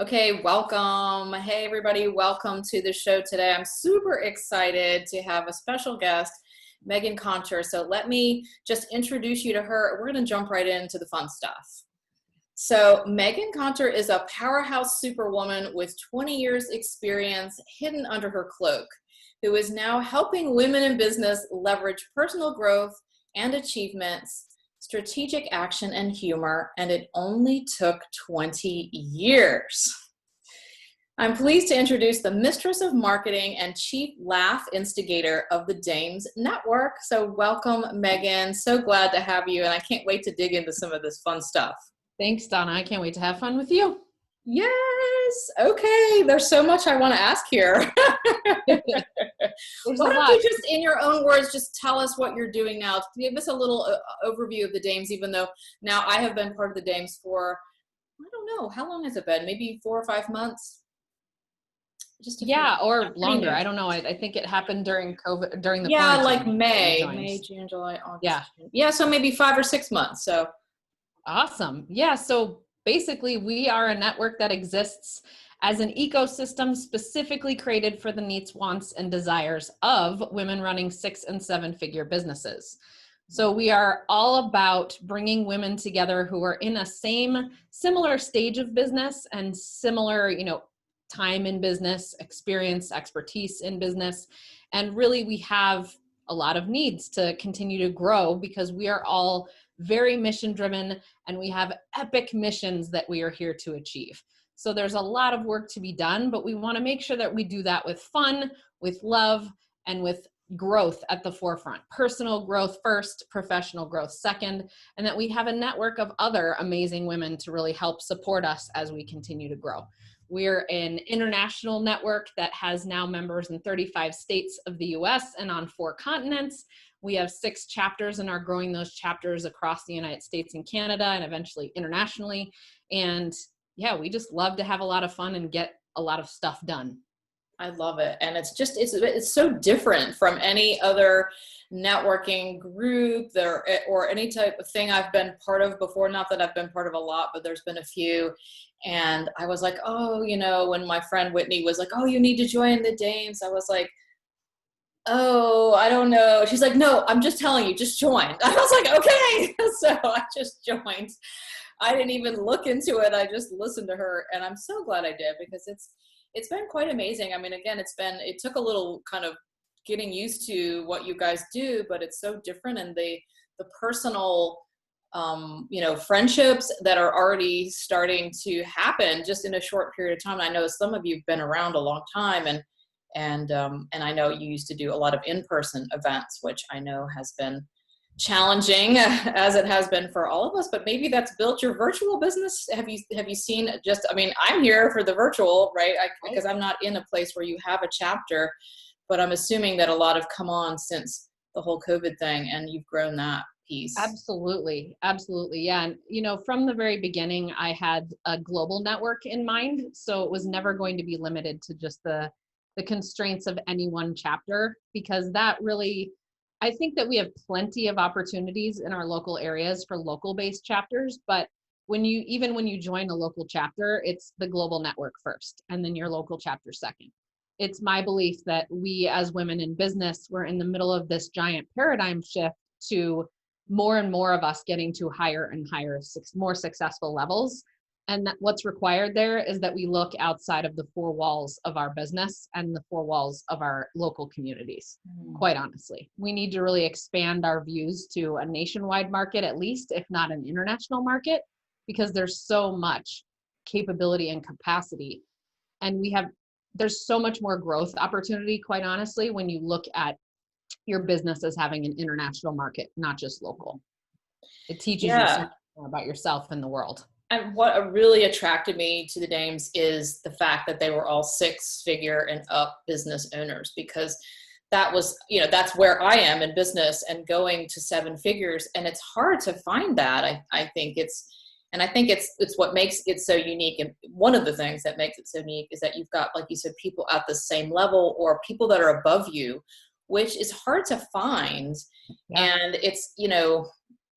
Okay, welcome. Hey, everybody, welcome to the show today. I'm super excited to have a special guest, Meghann Conter. So let me just introduce you to her. We're going to jump right into the fun stuff. So Meghann Conter is a powerhouse superwoman with 20 years experience hidden under her cloak, who is now helping women in business leverage personal growth and achievements, strategic action, and humor, and it only took 20 years. I'm pleased to introduce the Mistress of Marketing and Chief Laugh Instigator of the Dames Network. So welcome, Meghann. So glad to have you, and I can't wait to dig into some of this fun stuff. Thanks, Donna. I can't wait to have fun with you. Yes. Okay. There's so much I want to ask here. Why don't you just, in your own words, just tell us what you're doing now? Give us a little overview of the Dames, even though now I have been part of the Dames for, I don't know, how long has it been? Maybe 4 or 5 months? Or longer. I don't know. I think it happened during COVID, during the quarantine. Like May, June, July, August. Yeah. So maybe 5 or 6 months. So awesome. Yeah. So basically, we are a network that exists as an ecosystem specifically created for the needs, wants, and desires of women running 6- and 7-figure businesses. So we are all about bringing women together who are in a similar stage of business and similar, time in business, experience, expertise in business. And really, we have a lot of needs to continue to grow because we are all very mission driven and we have epic missions that we are here to achieve. So there's a lot of work to be done, but we want to make sure that we do that with fun, with love, and with growth at the forefront. Personal growth first, professional growth second, and that we have a network of other amazing women to really help support us as we continue to grow. We're an international network that has now members in 35 states of the US and on 4 continents. We have 6 chapters and are growing those chapters across the United States and Canada and eventually internationally. And yeah, we just love to have a lot of fun and get a lot of stuff done. I love it. And it's so different from any other networking group there or any type of thing I've been part of before. Not that I've been part of a lot, but there's been a few. And I was like, oh, when my friend Whitney was like, oh, you need to join the Dames. I was like, oh, I don't know. She's like, no, I'm just telling you, just join. I was like, okay. So I just joined. I didn't even look into it. I just listened to her. And I'm so glad I did because it's been quite amazing. I mean, again, it took a little kind of getting used to what you guys do, but it's so different. And the personal, friendships that are already starting to happen just in a short period of time. I know some of you've been around a long time and I know you used to do a lot of in-person events, which I know has been challenging as it has been for all of us, but maybe that's built your virtual business. Have you seen I'm here for the virtual, right? Because I'm not in a place where you have a chapter, but I'm assuming that a lot have come on since the whole COVID thing and you've grown that piece. Absolutely. Yeah. And, from the very beginning, I had a global network in mind. So it was never going to be limited to just the constraints of any one chapter, because that really, I think that we have plenty of opportunities in our local areas for local based chapters, but when you join a local chapter, it's the global network first and then your local chapter second. It's my belief that we as women in business, we're in the middle of this giant paradigm shift to more and more of us getting to higher and higher, more successful levels. And that what's required there is that we look outside of the 4 walls of our business and the 4 walls of our local communities. Quite honestly, we need to really expand our views to a nationwide market, at least, if not an international market, because there's so much capability and capacity. And there's so much more growth opportunity, quite honestly, when you look at your business as having an international market, not just local. It teaches you so much more about yourself and the world. And what really attracted me to the Dames is the fact that they were all 6-figure and up business owners, because that was, that's where I am in business and going to 7 figures. And it's hard to find that. I think it's what makes it so unique. And one of the things that makes it so unique is that you've got, like you said, people at the same level or people that are above you, which is hard to find. Yeah. And it's,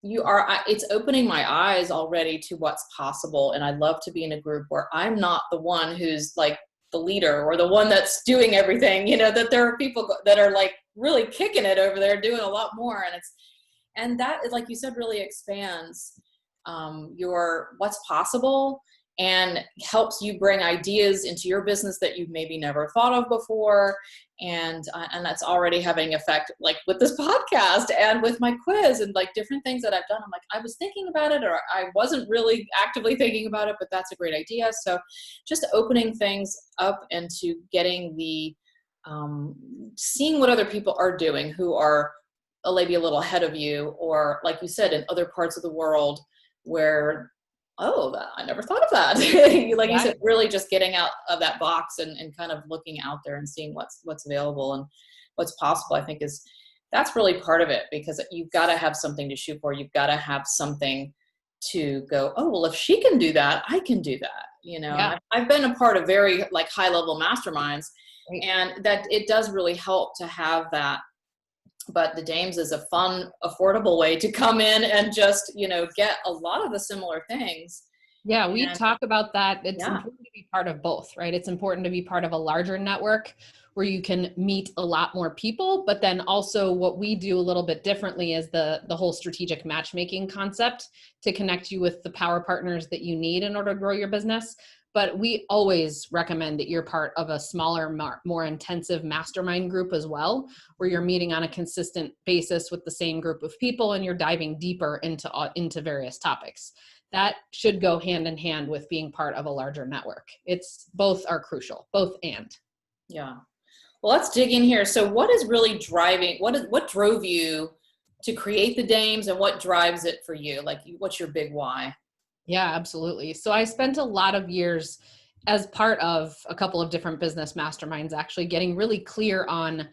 it's opening my eyes already to what's possible. And I love to be in a group where I'm not the one who's like the leader or the one that's doing everything, that there are people that are like really kicking it over there, doing a lot more. And that, like you said, really expands your what's possible, and helps you bring ideas into your business that you've maybe never thought of before. And that's already having effect, like with this podcast and with my quiz and like different things that I've done. I'm like, I was thinking about it, or I wasn't really actively thinking about it, but that's a great idea. So just opening things up into getting the, seeing what other people are doing who are maybe a little ahead of you, or like you said, in other parts of the world where, oh, I never thought of that. Like you said, really just getting out of that box and kind of looking out there and seeing what's available and what's possible, I think that's really part of it, because you've got to have something to shoot for. You've got to have something to go, oh, well, if she can do that, I can do that. And I've been a part of very like high level masterminds, and that it does really help to have that. But the Dames is a fun, affordable way to come in and just, get a lot of the similar things. Yeah, we talk about that. It's important to be part of both, right? It's important to be part of a larger network where you can meet a lot more people, but then also what we do a little bit differently is the whole strategic matchmaking concept to connect you with the power partners that you need in order to grow your business. But we always recommend that you're part of a smaller, more intensive mastermind group as well, where you're meeting on a consistent basis with the same group of people and you're diving deeper into various topics. That should go hand in hand with being part of a larger network. Both are crucial, both and. Yeah. Well, let's dig in here. So what is really driving, what drove you to create the Dames, and what drives it for you? Like, what's your big why? Yeah, absolutely. So I spent a lot of years as part of a couple of different business masterminds, actually getting really clear on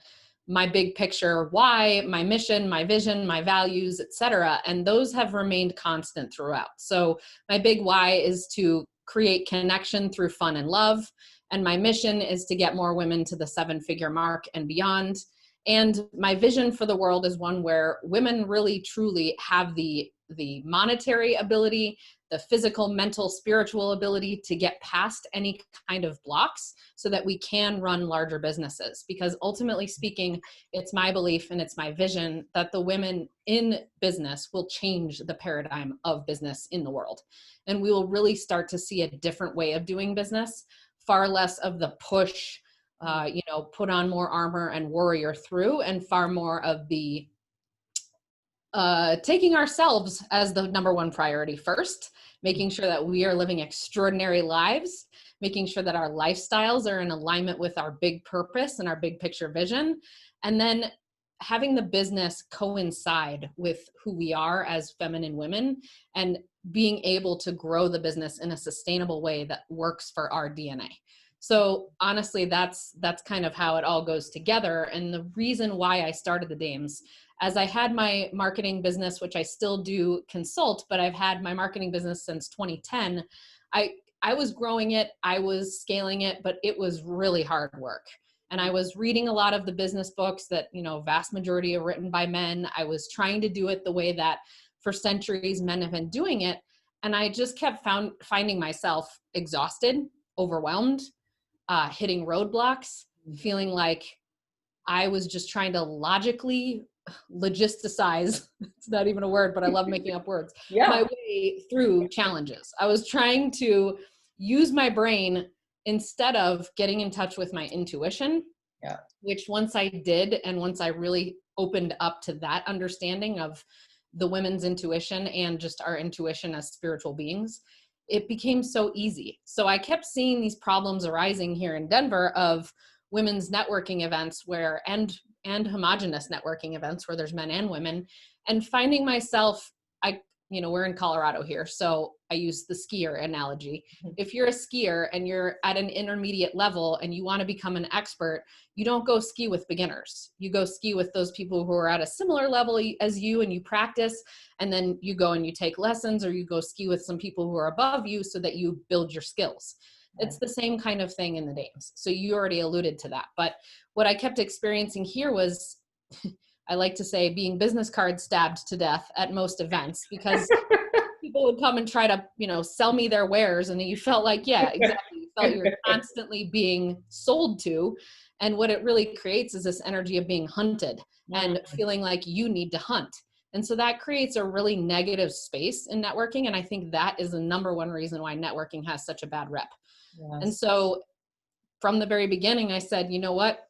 my big picture, why, my mission, my vision, my values, etc. And those have remained constant throughout. So my big why is to create connection through fun and love. And my mission is to get more women to the 7-figure mark and beyond. And my vision for the world is one where women really truly have the monetary ability, the physical, mental, spiritual ability to get past any kind of blocks so that we can run larger businesses. Because ultimately speaking, it's my belief and it's my vision that the women in business will change the paradigm of business in the world. And we will really start to see a different way of doing business, far less of the push, put on more armor and warrior through, and far more of the taking ourselves as the number one priority first, making sure that we are living extraordinary lives, making sure that our lifestyles are in alignment with our big purpose and our big picture vision, and then having the business coincide with who we are as feminine women and being able to grow the business in a sustainable way that works for our DNA. So honestly, that's kind of how it all goes together. And the reason why I started the Dames, as I had my marketing business, which I still do consult, but I've had my marketing business since 2010. I was growing it, I was scaling it, but it was really hard work. And I was reading a lot of the business books that, vast majority are written by men. I was trying to do it the way that for centuries men have been doing it. And I just kept finding myself exhausted, overwhelmed, hitting roadblocks, feeling like I was just trying to logically logisticize, it's not even a word, but I love making up words, my way through challenges. I was trying to use my brain instead of getting in touch with my intuition, which once I did, and once I really opened up to that understanding of the women's intuition and just our intuition as spiritual beings, it became so easy. So I kept seeing these problems arising here in Denver of women's networking events and homogenous networking events where there's men and women, and finding myself, we're in Colorado here, so I use the skier analogy. If you're a skier and you're at an intermediate level and you want to become an expert, you don't go ski with beginners. You go ski with those people who are at a similar level as you, and you practice, and then you go and you take lessons, or you go ski with some people who are above you so that you build your skills. It's the same kind of thing in the Dames. So you already alluded to that. But what I kept experiencing here was I like to say being business card stabbed to death at most events, because people would come and try to, sell me their wares. And you felt like, yeah, exactly. You felt you were constantly being sold to. And what it really creates is this energy of being hunted and feeling like you need to hunt. And so that creates a really negative space in networking. And I think that is the number one reason why networking has such a bad rep. Yes. And so from the very beginning, I said, you know what?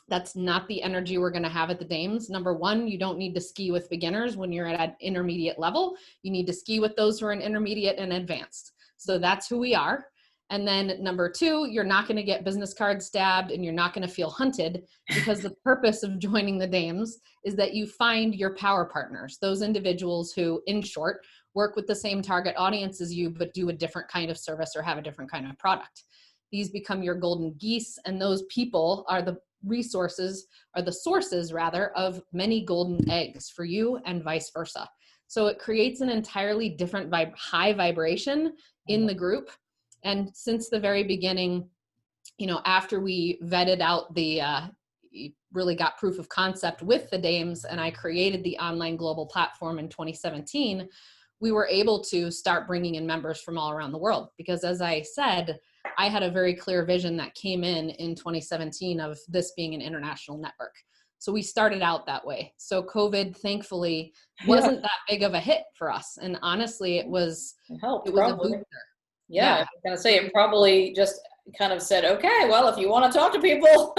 That's not the energy we're going to have at the Dames. Number one, you don't need to ski with beginners when you're at an intermediate level. You need to ski with those who are in intermediate and advanced. So that's who we are. And then number two, you're not going to get business cards stabbed and you're not going to feel hunted, because the purpose of joining the Dames is that you find your power partners, those individuals who, in short, work with the same target audience as you, but do a different kind of service or have a different kind of product. These become your golden geese, and those people are the sources rather of many golden eggs for you, and vice versa. So it creates an entirely different high vibration in the group. And since the very beginning, after we vetted out really got proof of concept with the Dames, and I created the online global platform in 2017, we were able to start bringing in members from all around the world. Because as I said, I had a very clear vision that came in 2017 of this being an international network. So we started out that way. So COVID, thankfully, wasn't that big of a hit for us. And honestly, it was helped, a booster. Yeah, I was going to say, it probably just kind of said, okay, well, if you want to talk to people.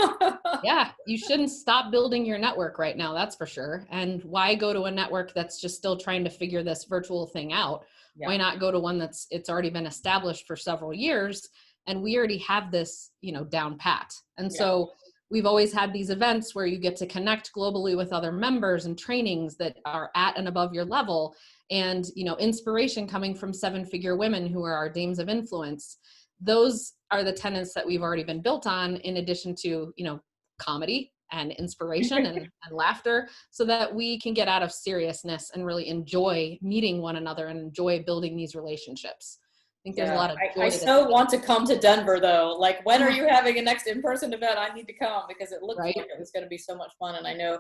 Yeah, you shouldn't stop building your network right now, that's for sure. And why go to a network that's just still trying to figure this virtual thing out? Yeah. Why not go to one it's already been established for several years, and we already have this, down pat. And so we've always had these events where you get to connect globally with other members and trainings that are at and above your level, and, inspiration coming from 7-figure women who are our Dames of Influence. Those are the tenets that we've already been built on, in addition to, comedy and inspiration and laughter, so that we can get out of seriousness and really enjoy meeting one another and enjoy building these relationships. I think there's a lot of joy. I so want to come to Denver, though. Like, when are you having a next in-person event? I need to come, because it looks like it was going to be so much fun. And I know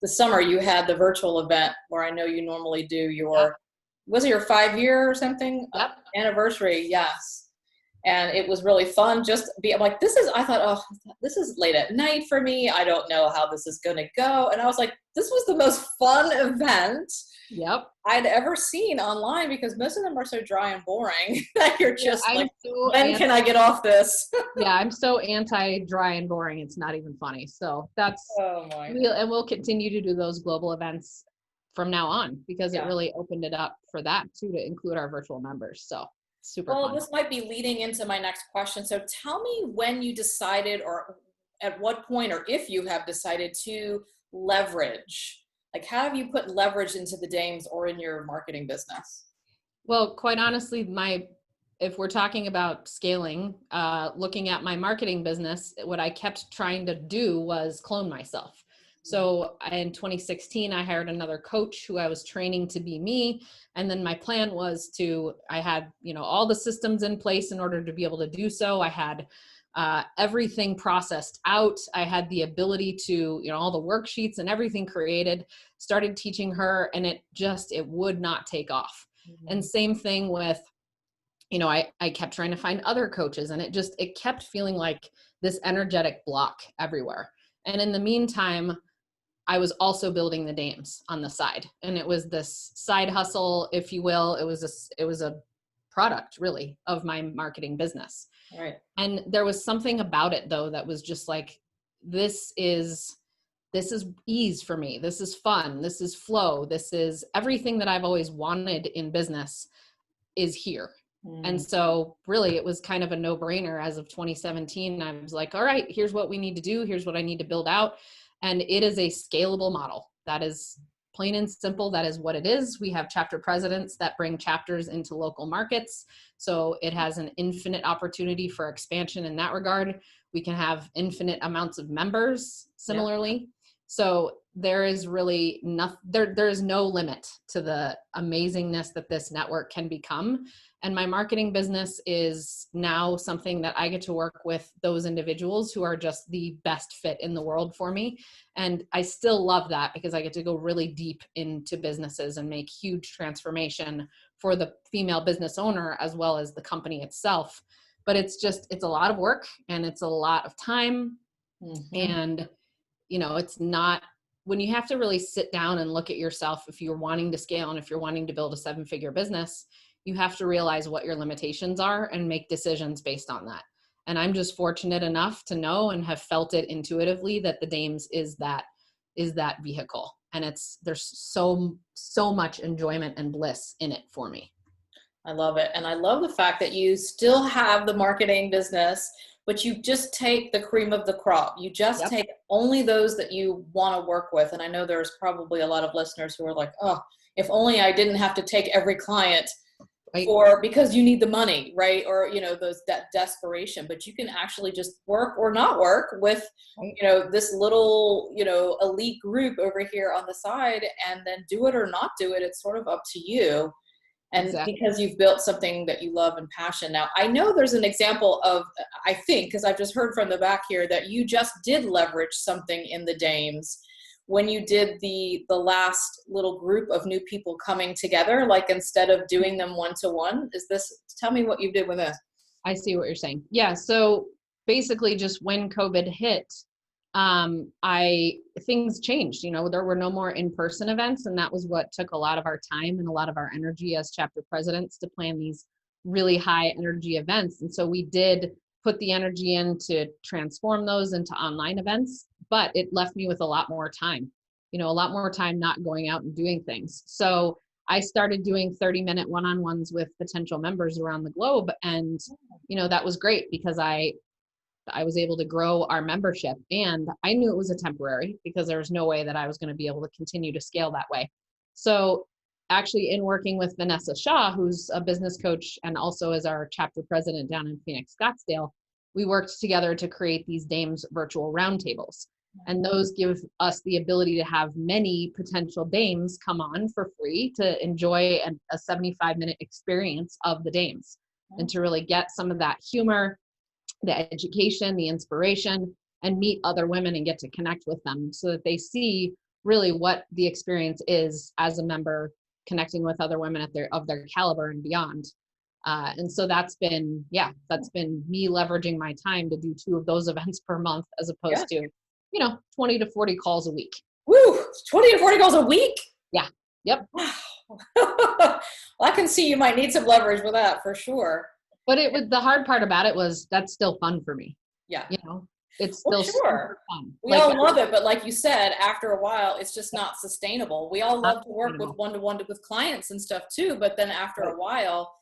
the summer you had the virtual event where I know you normally do your, was it your 5-year or something? Anniversary? Yes. And it was really fun. I'm like, I thought, oh, this is late at night for me. I don't know how this is going to go. And I was like, this was the most fun event I'd ever seen online, because most of them are so dry and boring that you're just when can I get off this? Yeah, I'm so anti-dry and boring. It's not even funny. So that's, and we'll continue to do those global events from now on, because it really opened it up for that too, to include our virtual members. So super fun. This might be leading into my next question. So tell me when you decided, or at what point, or if you have decided to leverage, like, how have you put leverage into the Dames or in your marketing business? Well, quite honestly, if we're talking about scaling, looking at my marketing business, what I kept trying to do was clone myself. So in 2016, I hired another coach who I was training to be me. And then my plan was I had, all the systems in place in order to be able to do so. I had everything processed out. I had the ability to, all the worksheets and everything created, started teaching her, and it would not take off. Mm-hmm. And same thing with, I kept trying to find other coaches, and it kept feeling like this energetic block everywhere. And in the meantime, I was also building the Dames on the side, and it was this side hustle, if you will. It was a product, really, of my marketing business. Right. And there was something about it, though, that was just like, this is ease for me. This is fun. This is flow. This is everything that I've always wanted in business is here. And so really it was kind of a no-brainer. As of 2017, I was like, all right, here's what we need to do. Here's what I need to build out. And it is a scalable model. That is plain and simple. That is what it is. We have chapter presidents that bring chapters into local markets. So it has an infinite opportunity for expansion in that regard. We can have infinite amounts of members similarly. So there is really nothing, there is no limit to the amazingness that this network can become. And my marketing business is now something that I get to work with those individuals who are just the best fit in the world for me. And I still love that because I get to go really deep into businesses and make huge transformation for the female business owner as well as the company itself. But it's a lot of work and it's a lot of time. And, it's not, when you have to really sit down and look at yourself, if you're wanting to scale and if you're wanting to build a 7-figure business, you have to realize what your limitations are and make decisions based on that. And I'm just fortunate enough to know and have felt it intuitively that the Dames is that vehicle. And there's so much enjoyment and bliss in it for me. I love it. And I love the fact that you still have the marketing business, but you just take the cream of the crop. You just take only those that you want to work with. And I know there's probably a lot of listeners who are like, oh, if only I didn't have to take every client because you need the money, right? Or, that desperation, but you can actually just work or not work with, this little, elite group over here on the side, and then do it or not do it. It's sort of up to you. And because you've built something that you love and passion. Now, I know there's an example of, I think, because I've just heard from the back here, that you just did leverage something in the Dames when you did the last little group of new people coming together, like instead of doing them one-to-one. Tell me what you did with this. I see what you're saying. Yeah. So basically just when COVID hit, things changed, there were no more in-person events. And that was what took a lot of our time and a lot of our energy as chapter presidents to plan these really high energy events. And so we did put the energy in to transform those into online events, but it left me with a lot more time, a lot more time not going out and doing things. So I started doing 30-minute one-on-ones with potential members around the globe. And, that was great because I was able to grow our membership, and I knew it was a temporary because there was no way that I was going to be able to continue to scale that way. So actually in working with Vanessa Shaw, who's a business coach and also is our chapter president down in Phoenix, Scottsdale, we worked together to create these Dames virtual roundtables. And those give us the ability to have many potential Dames come on for free to enjoy a 75-minute experience of the Dames and to really get some of that humor, the education, the inspiration, and meet other women and get to connect with them so that they see really what the experience is as a member connecting with other women of their caliber and beyond. And so that's been me leveraging my time to do 2 of those events per month as opposed to, 20 to 40 calls a week. Woo! 20 to 40 calls a week? Yeah. Yep. Well, I can see you might need some leverage with that for sure. But the hard part about it was that's still fun for me. Yeah. It's still super fun. We all love it, but like you said, after a while, it's just not sustainable. We all love to work with one-to-one with clients and stuff too, but then after a while,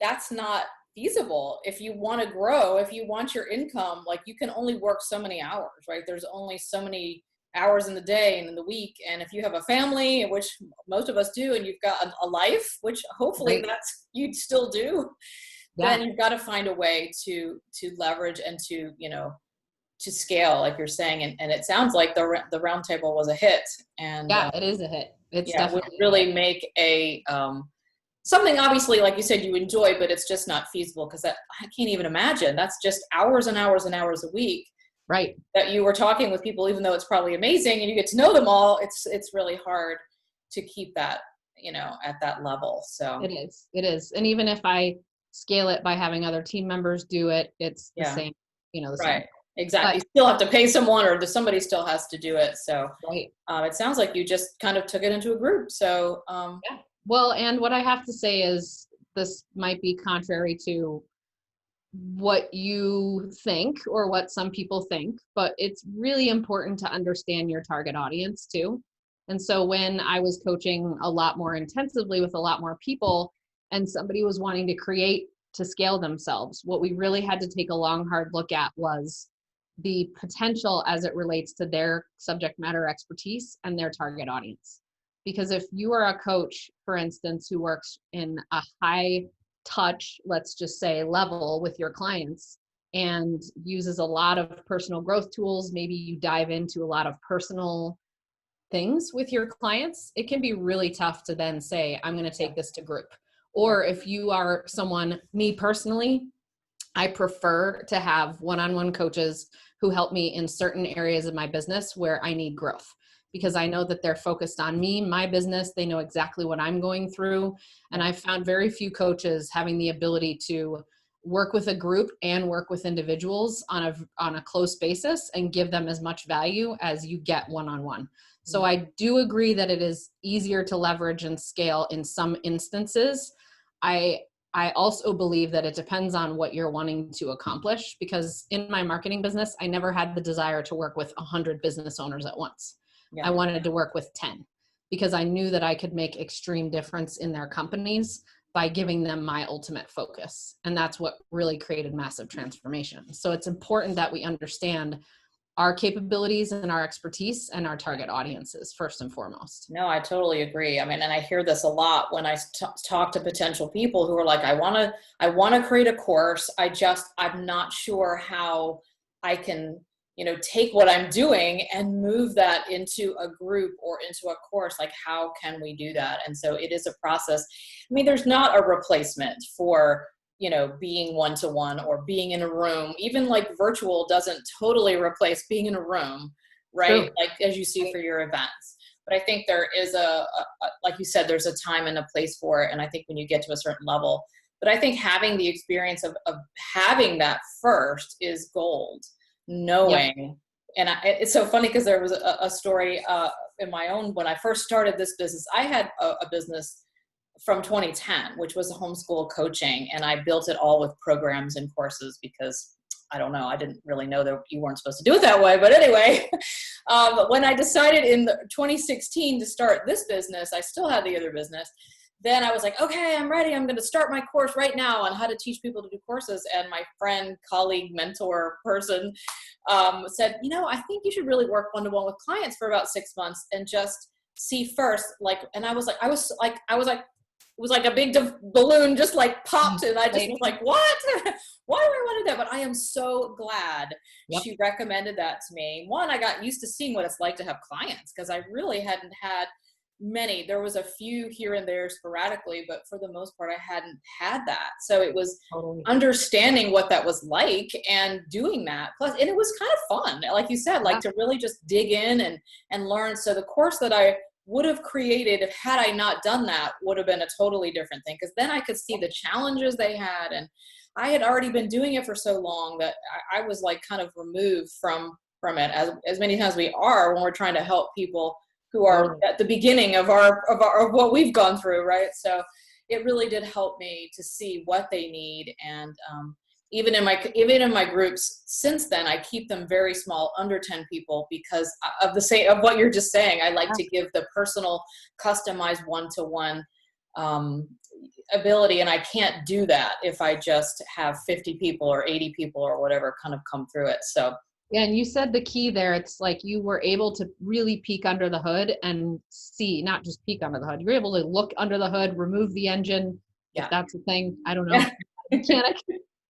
that's not feasible. If you want to grow, if you want your income, like you can only work so many hours, right? There's only so many hours in the day and in the week. And if you have a family, which most of us do, and you've got a life, which hopefully you still do, then you've got to find a way to leverage and to scale, like you're saying. And it sounds like the roundtable was a hit. And it is a hit. It's definitely would really make a something, obviously, like you said, you enjoy, but it's just not feasible because I can't even imagine. That's just hours and hours and hours a week. Right. That you were talking with people, even though it's probably amazing and you get to know them all, it's really hard to keep that, at that level. So it is. And even if I scale it by having other team members do it, it's the same, the same. Right. Exactly. But you still have to pay someone or somebody still has to do it. So it sounds like you just kind of took it into a group. So Well, and what I have to say is this might be contrary to what you think or what some people think, but it's really important to understand your target audience too. And so when I was coaching a lot more intensively with a lot more people and somebody was wanting to create to scale themselves, what we really had to take a long, hard look at was the potential as it relates to their subject matter expertise and their target audience. Because if you are a coach, for instance, who works in a high touch, let's just say, level with your clients and uses a lot of personal growth tools, maybe you dive into a lot of personal things with your clients, it can be really tough to then say, I'm going to take this to group. Or if you are someone, me personally, I prefer to have one-on-one coaches who help me in certain areas of my business where I need growth, because I know that they're focused on me, my business. They know exactly what I'm going through. And I've found very few coaches having the ability to work with a group and work with individuals on a close basis and give them as much value as you get one-on-one. So I do agree that it is easier to leverage and scale in some instances. I also believe that it depends on what you're wanting to accomplish, because in my marketing business, I never had the desire to work with 100 business owners at once. I wanted to work with 10 because I knew that I could make extreme difference in their companies by giving them my ultimate focus. And that's what really created massive transformation. So it's important that we understand our capabilities and our expertise and our target audiences first and foremost. No, I totally agree. I mean, and I hear this a lot when I talk to potential people who are like, I want to create a course. I'm not sure how I can, take what I'm doing and move that into a group or into a course. Like, how can we do that? And so it is a process. I mean, there's not a replacement for being one-to-one or being in a room. Even like virtual doesn't totally replace being in a room, right? True. Like as you see for your events. But I think there is like you said, there's a time and a place for it. And I think when you get to a certain level, but I think having the experience of having that first is gold, knowing. And it's so funny because there was a story in my own, when I first started this business, I had a business from 2010, which was homeschool coaching. And I built it all with programs and courses because I don't know, I didn't really know that you weren't supposed to do it that way. But anyway, when I decided in 2016 to start this business, I still had the other business. Then I was like, okay, I'm ready. I'm going to start my course right now on how to teach people to do courses. And my friend, colleague, mentor person said, I think you should really work one-to-one with clients for about 6 months and just see first. And I was like, it was like a big balloon just like popped, and I just was like, what? Why do I want to do that? But I am so glad she recommended that to me. One, I got used to seeing what it's like to have clients because I really hadn't had many. There was a few here and there sporadically, but for the most part, I hadn't had that. So it was understanding what that was like and doing that. Plus, and it was kind of fun. Like you said, like to really just dig in and learn. So the course that I would have created had I not done that would have been a totally different thing, because then I could see the challenges they had, and I had already been doing it for so long that I was like kind of removed from it, as many times we are when we're trying to help people who are at the beginning of what we've gone through, right? So it really did help me to see what they need. And even in my groups since then, I keep them very small, under 10 people, because of what you're just saying. I like to give the personal, customized one-to-one ability, and I can't do that if I just have 50 people or 80 people or whatever kind of come through it. So yeah, and you said the key there. It's like you were able to really peek under the hood and see, not just peek under the hood. You were able to look under the hood, remove the engine, if that's a thing. I don't know, mechanic,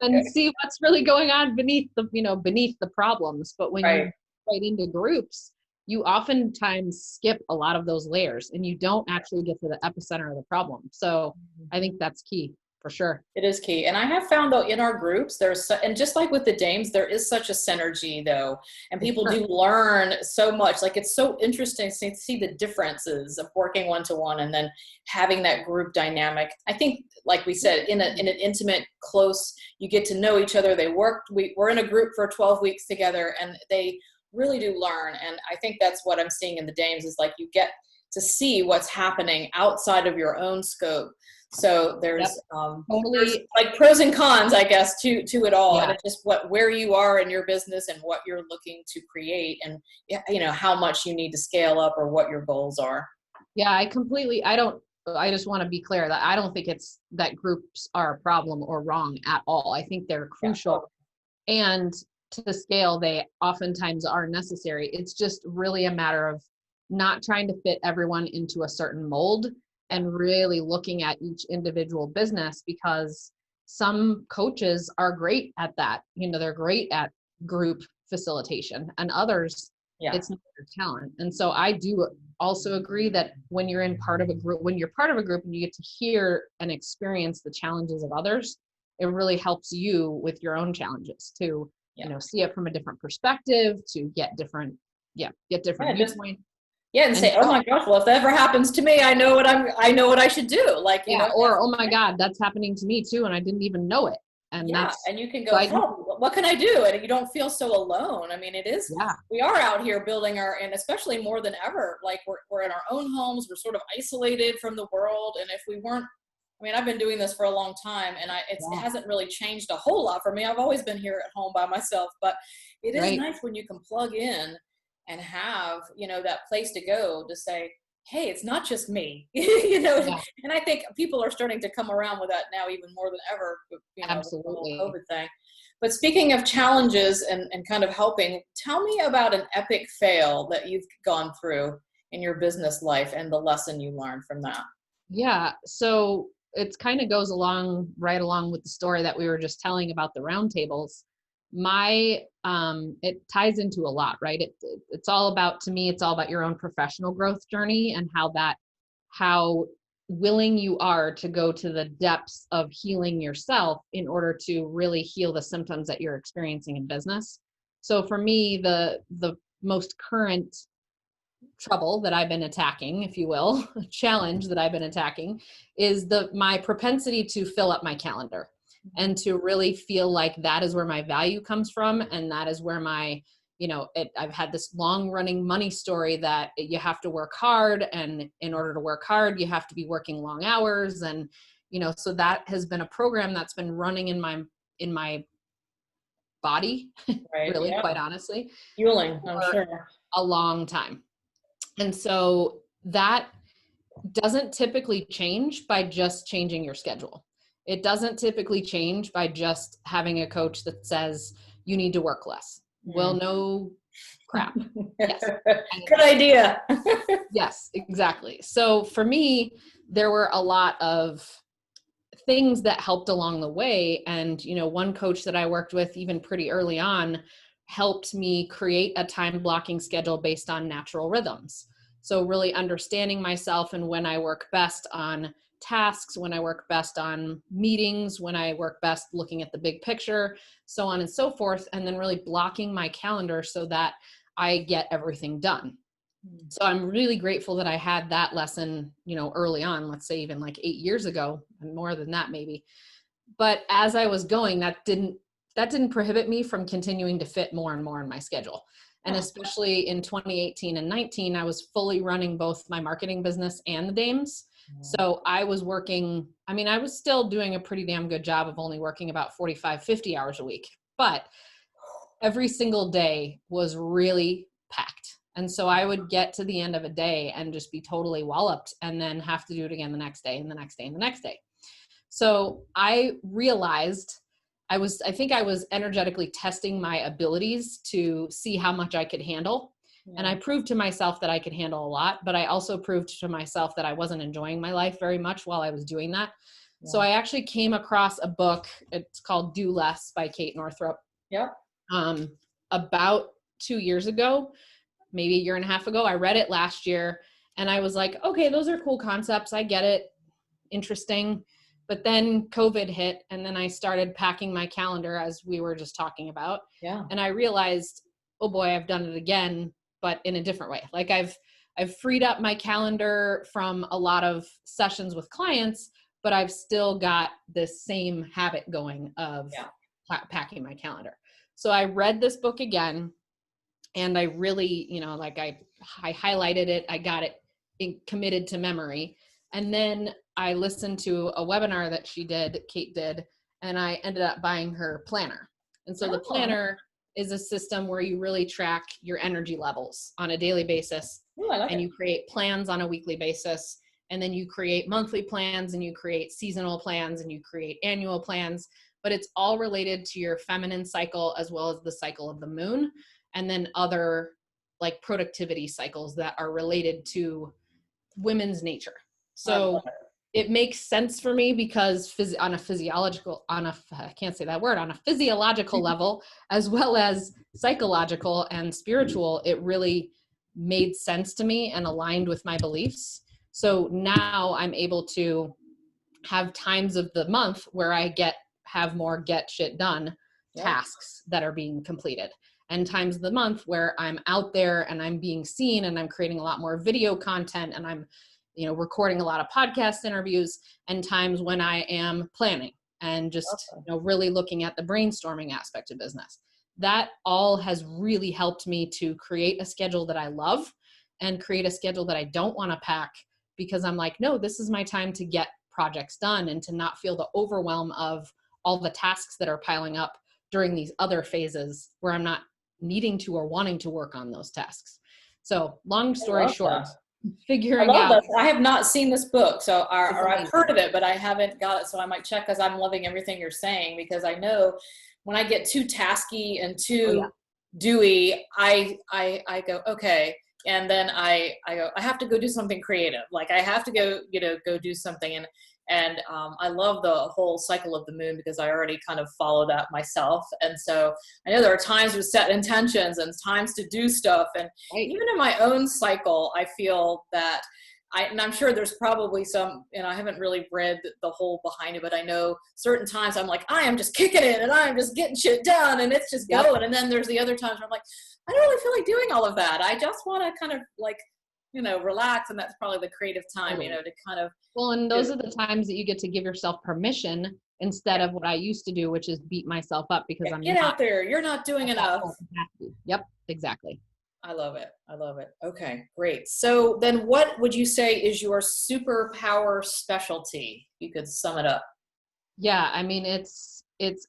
and see what's really going on beneath the problems. But when you get into groups, you oftentimes skip a lot of those layers and you don't actually get to the epicenter of the problem. So I think that's key. For sure. It is key. And I have found, though, in our groups, and just like with the dames, there is such a synergy, though. And people do learn so much. Like, it's so interesting to see the differences of working one-to-one and then having that group dynamic. I think, like we said, in an intimate, close, you get to know each other. We're in a group for 12 weeks together, and they really do learn. And I think that's what I'm seeing in the dames, is like you get to see what's happening outside of your own scope. So there's like pros and cons, I guess, to it all. And it's just where you are in your business and what you're looking to create, and how much you need to scale up or what your goals are. Yeah, I just want to be clear that I don't think it's that groups are a problem or wrong at all. I think they're crucial. And to the scale, they oftentimes are necessary. It's just really a matter of not trying to fit everyone into a certain mold and really looking at each individual business, because some coaches are great at that. They're great at group facilitation, and others Yeah. It's not your talent. And so I do also agree that when you're part of a group and you get to hear and experience the challenges of others, it really helps you with your own challenges to, Yeah. see it from a different perspective, to get different Yeah. Just, viewpoints yeah. And and say, oh grow. my gosh, well, if that ever happens to me, I know what I should do. Like, Yeah. Or, oh my God, that's happening to me too. And I didn't even know it. And yeah, that's, and you can so go, I do, help, what can I do? And you don't feel so alone. I mean, yeah, we are out here building and especially more than ever, like we're in our own homes, we're sort of isolated from the world. And if we weren't, I mean, I've been doing this for a long time, and it yeah, hasn't really changed a whole lot for me. I've always been here at home by myself, but it is right. nice when you can plug in and have, that place to go to say, hey, it's not just me, Yeah, and I think people are starting to come around with that now even more than ever, with the whole absolutely. COVID thing. But speaking of challenges and kind of helping, tell me about an epic fail that you've gone through in your business life and the lesson you learned from that. Yeah. So it kind of goes right along with the story that we were just telling about the roundtables. It ties into a lot, right? It's all about, to me, it's all about your own professional growth journey and how willing you are to go to the depths of healing yourself in order to really heal the symptoms that you're experiencing in business. So for me, the most current trouble that I've been attacking, if you will, challenge that I've been attacking, is my propensity to fill up my calendar and to really feel like that is where my value comes from. And that is where I've had this long running money story that you have to work hard. And in order to work hard, you have to be working long hours. And, so that has been a program that's been running in my body, Right. really, Yeah. quite honestly, Fueling, I'm for sure. a long time. And so that doesn't typically change by just changing your schedule. It doesn't typically change by just having a coach that says you need to work less. Well, Mm. no crap. Yes. Good idea. Yes, exactly. So for me, there were a lot of things that helped along the way. And, one coach that I worked with even pretty early on helped me create a time blocking schedule based on natural rhythms. So really understanding myself and when I work best on tasks, when I work best on meetings, when I work best looking at the big picture, so on and so forth. And then really blocking my calendar so that I get everything done. So I'm really grateful that I had that lesson, early on, let's say even like 8 years ago, and more than that maybe. But as I was going, that didn't prohibit me from continuing to fit more and more in my schedule. And Oh, especially in 2018 and 19, I was fully running both my marketing business and the dames. So I was working, I was still doing a pretty damn good job of only working about 45, 50 hours a week, but every single day was really packed. And so I would get to the end of a day and just be totally walloped and then have to do it again the next day and the next day and the next day. So I realized I think I was energetically testing my abilities to see how much I could handle. And I yeah. proved to myself that I could handle a lot, but I also proved to myself that I wasn't enjoying my life very much while I was doing that. So Yeah. I actually came across a book. It's called Do Less by Kate Northrup. Yep. um, about 2 years ago, maybe a year and a half ago. I read it last year and I was like, okay, those are cool concepts. I get it. Interesting. But then COVID hit and then I started packing my calendar as we were just talking about. Yeah. And I realized, oh boy, I've done it again, but in a different way. Like I've freed up my calendar from a lot of sessions with clients, but I've still got this same habit going of Yeah. packing my calendar. So I read this book again and I really, I highlighted it. I got it committed to memory. And then I listened to a webinar that Kate did, and I ended up buying her planner. And so the Oh, planner is a system where you really track your energy levels on a daily basis, ooh, I like and it. you create plans on a weekly basis. And then you create monthly plans, and you create seasonal plans, and you create annual plans. But it's all related to your feminine cycle as well as the cycle of the moon, and then other like productivity cycles that are related to women's nature. I love So it. it makes sense for me because on a physiological, I can't say that word, on a physiological level, as well as psychological and spiritual, it really made sense to me and aligned with my beliefs. So now I'm able to have times of the month where I have more get shit done tasks that are being completed, and times of the month where I'm out there and I'm being seen and I'm creating a lot more video content and I'm recording a lot of podcast interviews, and times when I am planning and just, really looking at the brainstorming aspect of business. That all has really helped me to create a schedule that I love and create a schedule that I don't want to pack, because I'm like, no, this is my time to get projects done and to not feel the overwhelm of all the tasks that are piling up during these other phases where I'm not needing to or wanting to work on those tasks. So long story short, I figuring love out. this. I have not seen this book, so or I've heard of it, but I haven't got it. So I might check, because I'm loving everything you're saying, because I know when I get too tasky and too dewy, I go, okay. And then I go, I have to go do something creative. Like I have to go, go do something. And I love the whole cycle of the moon, because I already kind of follow that myself. And so I know there are times with set intentions and times to do stuff. And even in my own cycle, I feel that and I'm sure there's probably some, and I haven't really read the whole behind it, but I know certain times I'm like, I am just kicking it and I'm just getting shit done and it's just going. And then there's the other times where I'm like, I don't really feel like doing all of that. I just want to kind of like, relax. And that's probably the creative time, to kind of. Well, and those are the times that you get to give yourself permission instead of what I used to do, which is beat myself up because I'm get out there. You're not doing enough. Yep, exactly. I love it. I love it. Okay, great. So then what would you say is your superpower specialty? You could sum it up. Yeah, I mean, it's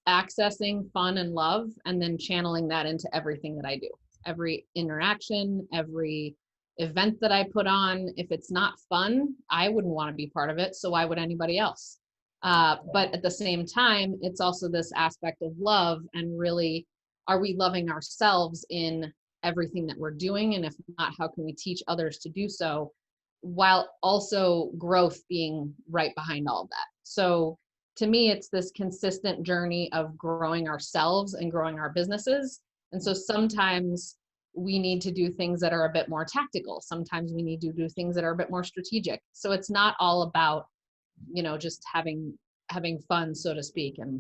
accessing fun and love and then channeling that into everything that I do. Every interaction, every event that I put on, if it's not fun, I wouldn't want to be part of it. So why would anybody else? But at the same time, it's also this aspect of love, and really, are we loving ourselves in everything that we're doing? And if not, how can we teach others to do so, while also growth being right behind all of that? So to me, it's this consistent journey of growing ourselves and growing our businesses. And so sometimes we need to do things that are a bit more tactical. Sometimes we need to do things that are a bit more strategic. So it's not all about, just having fun, so to speak, and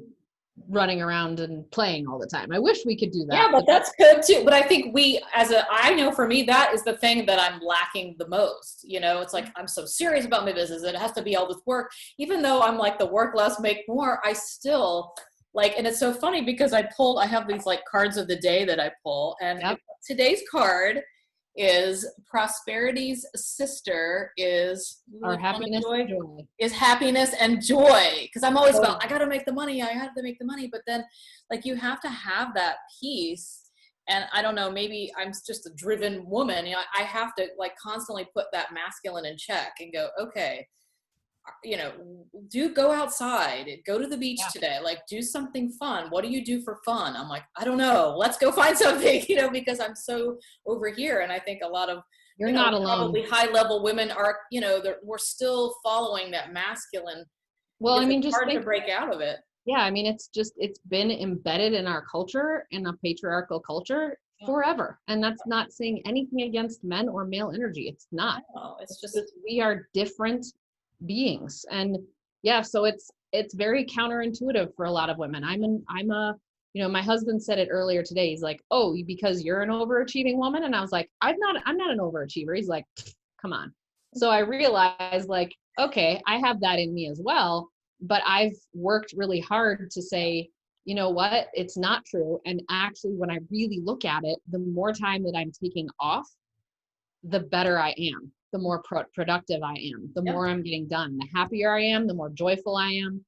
running around and playing all the time. I wish we could do that. Yeah, but that's good too. But I think I know for me, that is the thing that I'm lacking the most. It's like, I'm so serious about my business. It has to be all this work. Even though I'm like, the work less, make more, I still and it's so funny because I have these like cards of the day that I pull. And today's card is prosperity's sister is happiness and joy. Is happiness and joy. Because I'm always about, I got to make the money. I have to make the money. But then like, you have to have that peace. And I don't know, maybe I'm just a driven woman. I have to like constantly put that masculine in check and go, okay, go outside, go to the beach today, like do something fun. What do you do for fun? I'm like, I don't know. Let's go find something, because I'm so over here. And I think a lot of, you're not alone. Probably high level women are, we're still following that masculine. Well, I mean, it's just hard to break out of it. Yeah. I mean, it's been embedded in our culture, in a patriarchal culture forever. And that's not saying anything against men or male energy. It's not. No, it's just we are different beings. And so it's very counterintuitive for a lot of women. I'm a my husband said it earlier today. He's like, oh, because you're an overachieving woman. And I was like, I'm not an overachiever. He's like, come on. So I realized like, okay, I have that in me as well, but I've worked really hard to say, you know what, it's not true. And actually, when I really look at it, the more time that I'm taking off, the better I am, the more productive I am, the more I'm getting done, the happier I am, the more joyful I am.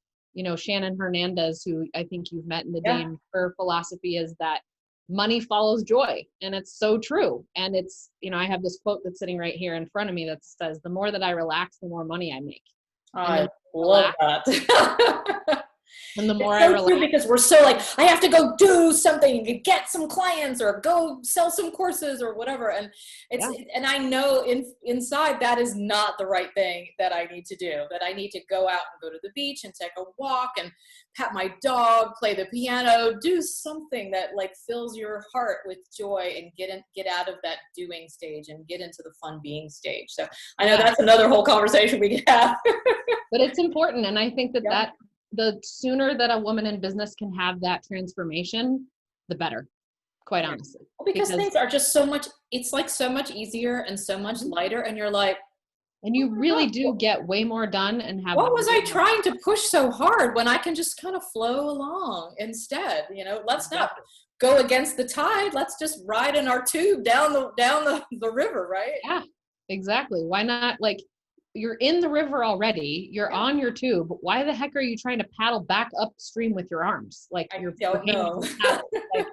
Shannon Hernandez, who I think you've met in the game, her philosophy is that money follows joy. And it's so true. And it's, I have this quote that's sitting right here in front of me that says, the more that I relax, the more money I make. I love that. And the more It's I so true relax, because we're so like, I have to go do something to get some clients or go sell some courses or whatever. And yeah. and I know inside that is not the right thing that I need to do, that I need to go out and go to the beach and take a walk and pat my dog, play the piano, do something that like fills your heart with joy and get out of that doing stage and get into the fun being stage. So I know Yeah. that's another whole conversation we could have. But it's important. And I think that Yeah. the sooner that a woman in business can have that transformation, the better, quite Yeah. honestly. Well, because Because, things are just so much, it's like so much easier and so much lighter. And you're like, and oh you my really gosh, do get way more done and have what was way I more. trying to push so hard when I can just kind of flow along instead? Let's not Exactly. go against the tide. Let's just ride in our tube down the river, right? Yeah, exactly. Why not? Like, you're in the river already, you're Yeah. on your tube. Why the heck are you trying to paddle back upstream with your arms? Like, I your don't hands know. and paddle. Like,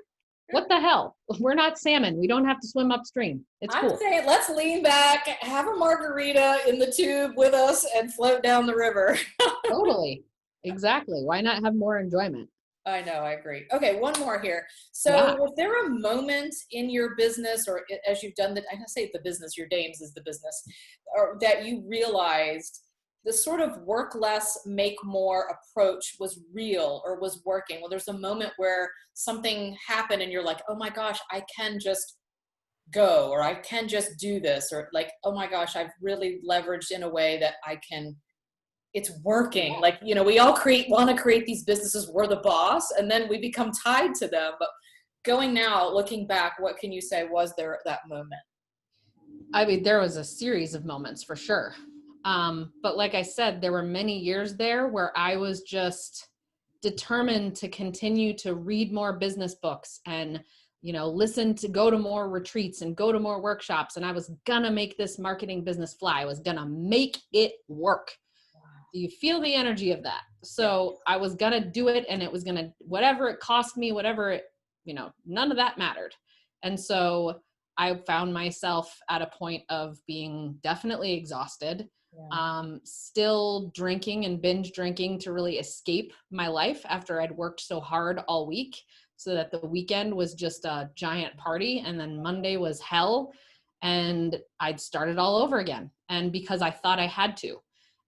what the hell? We're not salmon. We don't have to swim upstream. It's I'm cool. saying let's lean back, have a margarita in the tube with us, and float down the river. Totally. Exactly. Why not have more enjoyment? I know, I agree. Okay, one more here. So, Yeah. was there a moment in your business, or as you've done that, I say the business, your dames is the business, or that you realized the sort of work less, make more approach was real or was working? Well, there's a moment where something happened and you're like, oh my gosh, I can just go, or I can just do this, or like, oh my gosh, I've really leveraged in a way that it's working. Like, we all want to create these businesses, we're the boss, and then we become tied to them. But looking back, what can you say was there that moment? I mean, there was a series of moments for sure. But like I said, there were many years there where I was just determined to continue to read more business books and, listen to go to more retreats and go to more workshops. And I was gonna make this marketing business fly. I was gonna make it work. Do you feel the energy of that? Yeah. So I was gonna do it, and it was gonna, whatever it cost me, none of that mattered. And so I found myself at a point of being definitely exhausted, Yeah. still drinking and binge drinking to really escape my life after I'd worked so hard all week, so that the weekend was just a giant party. And then Monday was hell. And I'd start it all over again. And because I thought I had to.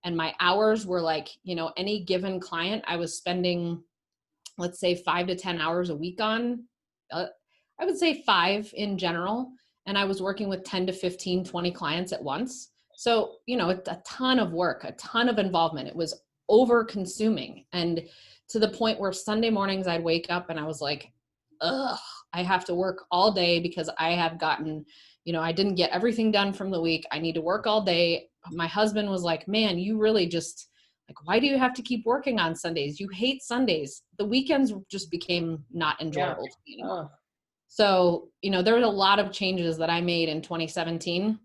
And my hours were like, any given client I was spending, let's say 5 to 10 hours a week on. I would say 5 in general. And I was working with 10 to 15, 20 clients at once. So, a ton of work, a ton of involvement. It was over consuming. And to the point where Sunday mornings I'd wake up and I was like, ugh, I have to work all day because I have gotten, I didn't get everything done from the week. I need to work all day. My husband was like, man, you really just, like, why do you have to keep working on Sundays? You hate Sundays. The weekends just became not Yeah. enjoyable to me anymore. Oh, So, there was a lot of changes that I made in 2017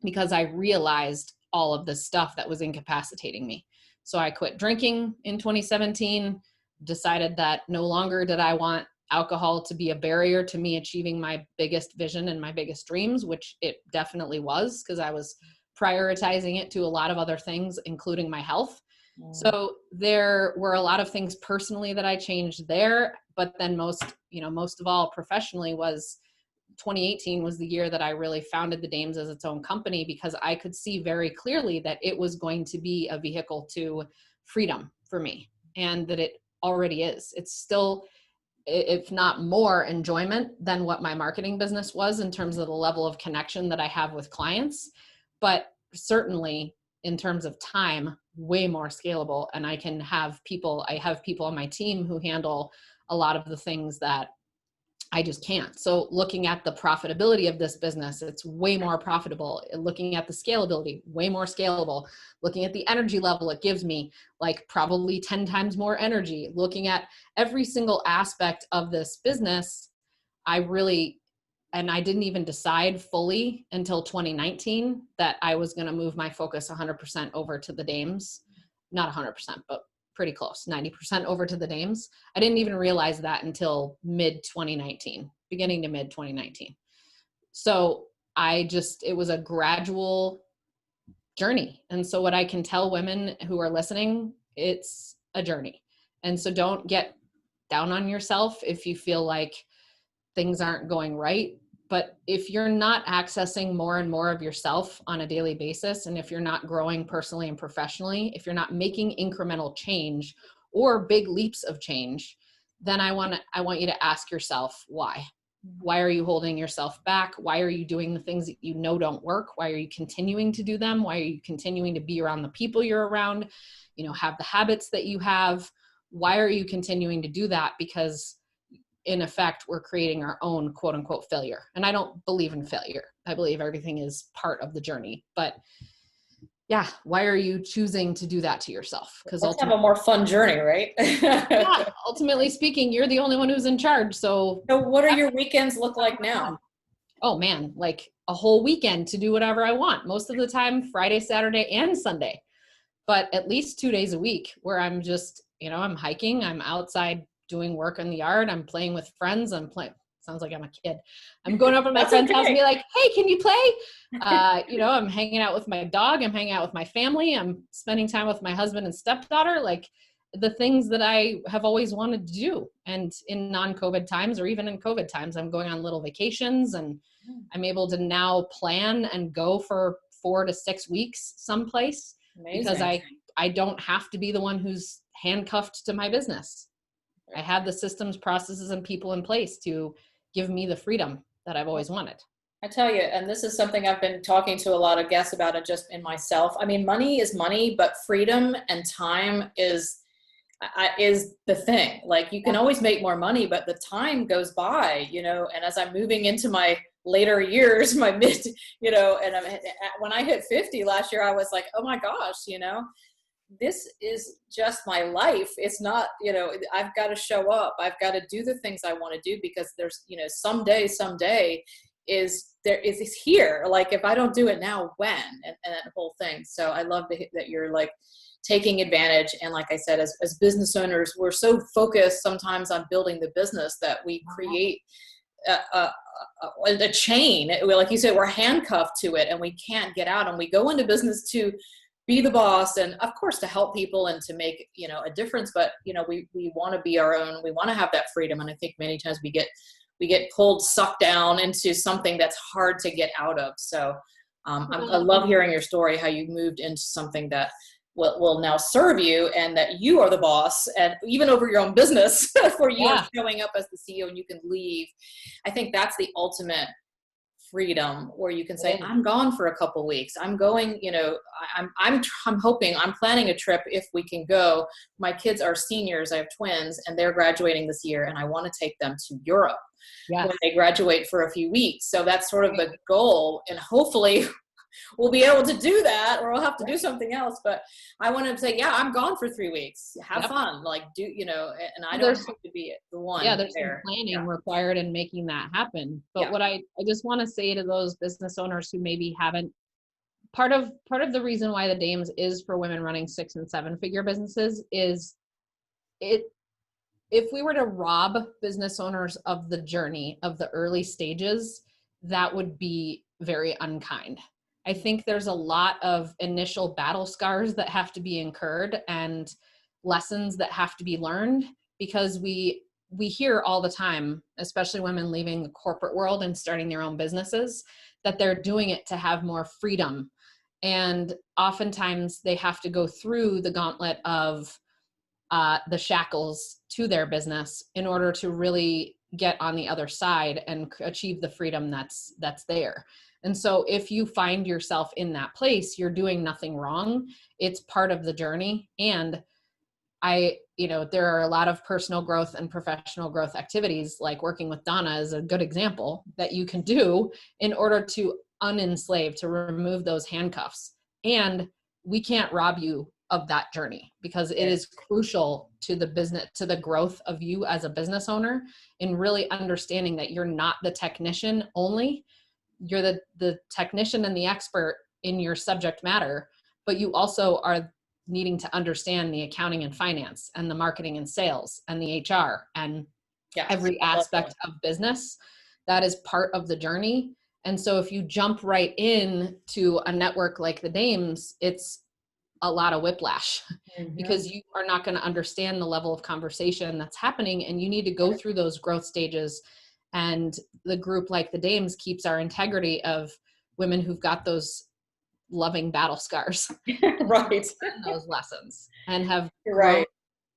because I realized all of the stuff that was incapacitating me. So I quit drinking in 2017, decided that no longer did I want alcohol to be a barrier to me achieving my biggest vision and my biggest dreams, which it definitely was, because I was prioritizing it to a lot of other things, including my health. So there were a lot of things personally that I changed there, but then most of all professionally was 2018 was the year that I really founded the Dames as its own company, because I could see very clearly that it was going to be a vehicle to freedom for me, and that it already is. It's still, if not more, enjoyment than what my marketing business was in terms of the level of connection that I have with clients, but certainly in terms of time, way more scalable. And I have people on my team who handle a lot of the things that I just can't. So looking at the profitability of this business, it's way more profitable. Looking at the scalability, way more scalable. Looking at the energy level it gives me, like probably 10 times more energy. Looking at every single aspect of this business, I didn't even decide fully until 2019 that I was going to move my focus 100% over to the Dames. Not 100%, but pretty close, 90% over to the Dames. I didn't even realize that until mid 2019, beginning to mid 2019. So it was a gradual journey. And so what I can tell women who are listening, it's a journey. And so don't get down on yourself if you feel like things aren't going right. But if you're not accessing more and more of yourself on a daily basis, and if you're not growing personally and professionally, if you're not making incremental change or big leaps of change, then I want you to ask yourself why. Why are you holding yourself back? Why are you doing the things that you know don't work? Why are you continuing to do them? Why are you continuing to be around the people you're around? Have the habits that you have. Why are you continuing to do that? Because in effect, we're creating our own quote unquote failure. And I don't believe in failure. I believe everything is part of the journey. But yeah, why are you choosing to do that to yourself? Because Let's have a more fun journey, right? yeah, ultimately speaking, you're the only one who's in charge. So what are your weekends look like now? Oh man, like a whole weekend to do whatever I want. Most of the time, Friday, Saturday, and Sunday, but at least 2 days a week where I'm just, I'm hiking, I'm outside doing work in the yard, I'm playing with friends, I'm playing, sounds like I'm a kid. I'm going over to my friend's house and be like, hey, can you play? I'm hanging out with my dog, I'm hanging out with my family, I'm spending time with my husband and stepdaughter, like the things that I have always wanted to do. And in non-COVID times, or even in COVID times, I'm going on little vacations, and I'm able to now plan and go for 4 to 6 weeks someplace. Amazing. Because I don't have to be the one who's handcuffed to my business. I have the systems, processes, and people in place to give me the freedom that I've always wanted. I tell you, and this is something I've been talking to a lot of guests about, and just in myself. I mean, money is money, but freedom and time is the thing. Like, you can always make more money, but the time goes by, and as I'm moving into my later years, my mid, and when I hit 50 last year, I was like, oh my gosh, this is just my life. It's not, I've got to show up. I've got to do the things I want to do, because there's, someday is here. Like, if I don't do it now, when? And that whole thing. So I love that you're like taking advantage. And like I said, as business owners, we're so focused sometimes on building the business that we create a chain. Like you said, we're handcuffed to it and we can't get out, and we go into business to be the boss, and of course to help people and to make a difference, but we want to be our own. We want to have that freedom, and I think many times we get sucked down into something that's hard to get out of. So I love hearing your story, how you moved into something that will now serve you, and that you are the boss, and even over your own business for you are showing up as the CEO, and you can leave. I think that's the ultimate freedom, where you can say, I'm gone for a couple weeks. I'm going, I'm hoping, I'm planning a trip if we can go. My kids are seniors. I have twins, and they're graduating this year, and I want to take them to Europe when they graduate for a few weeks. So that's sort of the goal, and hopefully we'll be able to do that, or we'll have to do something else. But I want to say, I'm gone for 3 weeks. Have fun. Like, and I don't have to be the one. Yeah, there's some planning required in making that happen. But what I just want to say to those business owners who maybe haven't, part of the reason why the Dames is for women running 6 and 7 figure businesses is if we were to rob business owners of the journey, of the early stages, that would be very unkind. I think there's a lot of initial battle scars that have to be incurred, and lessons that have to be learned, because we hear all the time, especially women leaving the corporate world and starting their own businesses, that they're doing it to have more freedom. And oftentimes they have to go through the gauntlet of the shackles to their business in order to really get on the other side and achieve the freedom that's there. And so if you find yourself in that place, you're doing nothing wrong. It's part of the journey. And there are a lot of personal growth and professional growth activities, like working with Donna is a good example, that you can do in order to unenslave, to remove those handcuffs. And we can't rob you of that journey, because it is crucial to the business, to the growth of you as a business owner, in really understanding that you're not the technician only. You're the technician and the expert in your subject matter, but you also are needing to understand the accounting and finance and the marketing and sales and the HR and every aspect of business. That is part of the journey. And so if you jump right in to a network like the Dames, it's a lot of whiplash Mm-hmm. because you are not going to understand the level of conversation that's happening, and you need to go through those growth stages. And the group like the Dames keeps our integrity of women who've got those loving battle scars Right. those lessons and have You're grown right.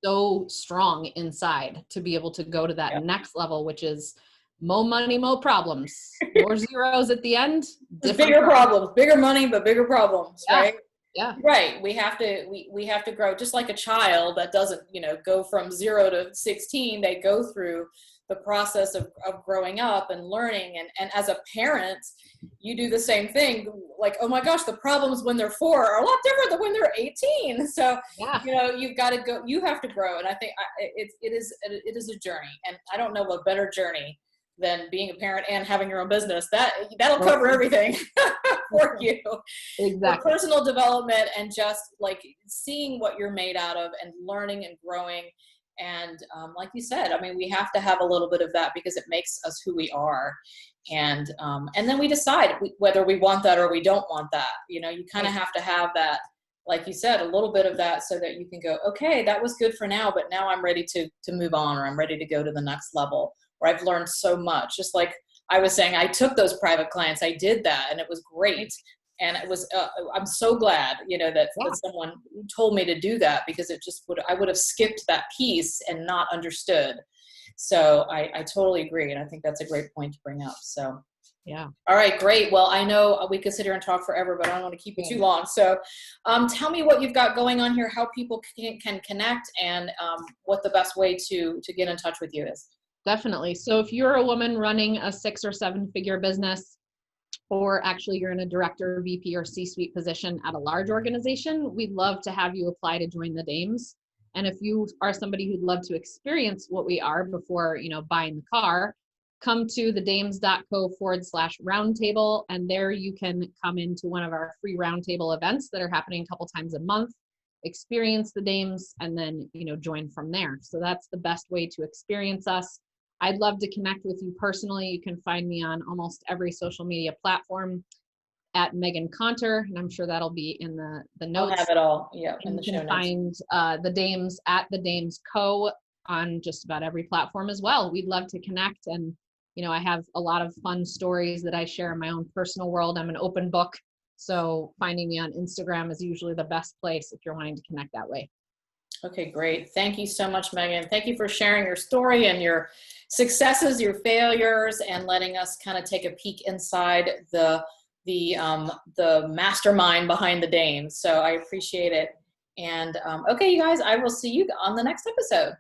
so strong inside to be able to go to that Yeah. next level, which is more money, more problems, more zeros at the end, There's different bigger problems. problems, bigger money, but bigger problems, Yeah, right? yeah, Right. We have to grow just like a child that doesn't, go from 0 to 16. They go through the process of growing up and learning. And as a parent, you do the same thing. Like, oh my gosh, the problems when they're 4 are a lot different than when they're 18. So, yeah. you've got to go, you have to grow. And I think it is a journey. And I don't know a better journey than being a parent and having your own business. That'll cover everything for you. For Exactly. personal development and just like seeing what you're made out of and learning and growing. And like you said, I mean, we have to have a little bit of that because it makes us who we are. And then we decide whether we want that or we don't want that. You kind of have to have that, like you said, a little bit of that so that you can go, okay, that was good for now, but now I'm ready to move on, or I'm ready to go to the next level, or I've learned so much. Just like I was saying, I took those private clients, I did that, and it was great. And it was, I'm so glad, that someone told me to do that, because I would have skipped that piece and not understood. So I totally agree. And I think that's a great point to bring up. So, Yeah. all right, great. Well, I know we could sit here and talk forever, but I don't want to keep you too long. So tell me what you've got going on here, how people can connect, and what the best way to get in touch with you is. Definitely. So if you're a woman running a 6 or 7 figure business, or actually you're in a director, VP, or C-suite position at a large organization, we'd love to have you apply to join the Dames. And if you are somebody who'd love to experience what we are before, buying the car, come to thedames.co/roundtable. And there you can come into one of our free roundtable events that are happening a couple times a month, experience the Dames, and then, join from there. So that's the best way to experience us. I'd love to connect with you personally. You can find me on almost every social media platform at Meghann Conter, and I'm sure that'll be in the I'll notes. have it all, in And the you show can notes. find the Dames at the Dames Co. on just about every platform as well. We'd love to connect, and I have a lot of fun stories that I share in my own personal world. I'm an open book, so finding me on Instagram is usually the best place if you're wanting to connect that way. Okay, great. Thank you so much, Meghann. Thank you for sharing your story and your successes, your failures, and letting us kind of take a peek inside the mastermind behind the Dames. So I appreciate it. And okay, you guys, I will see you on the next episode.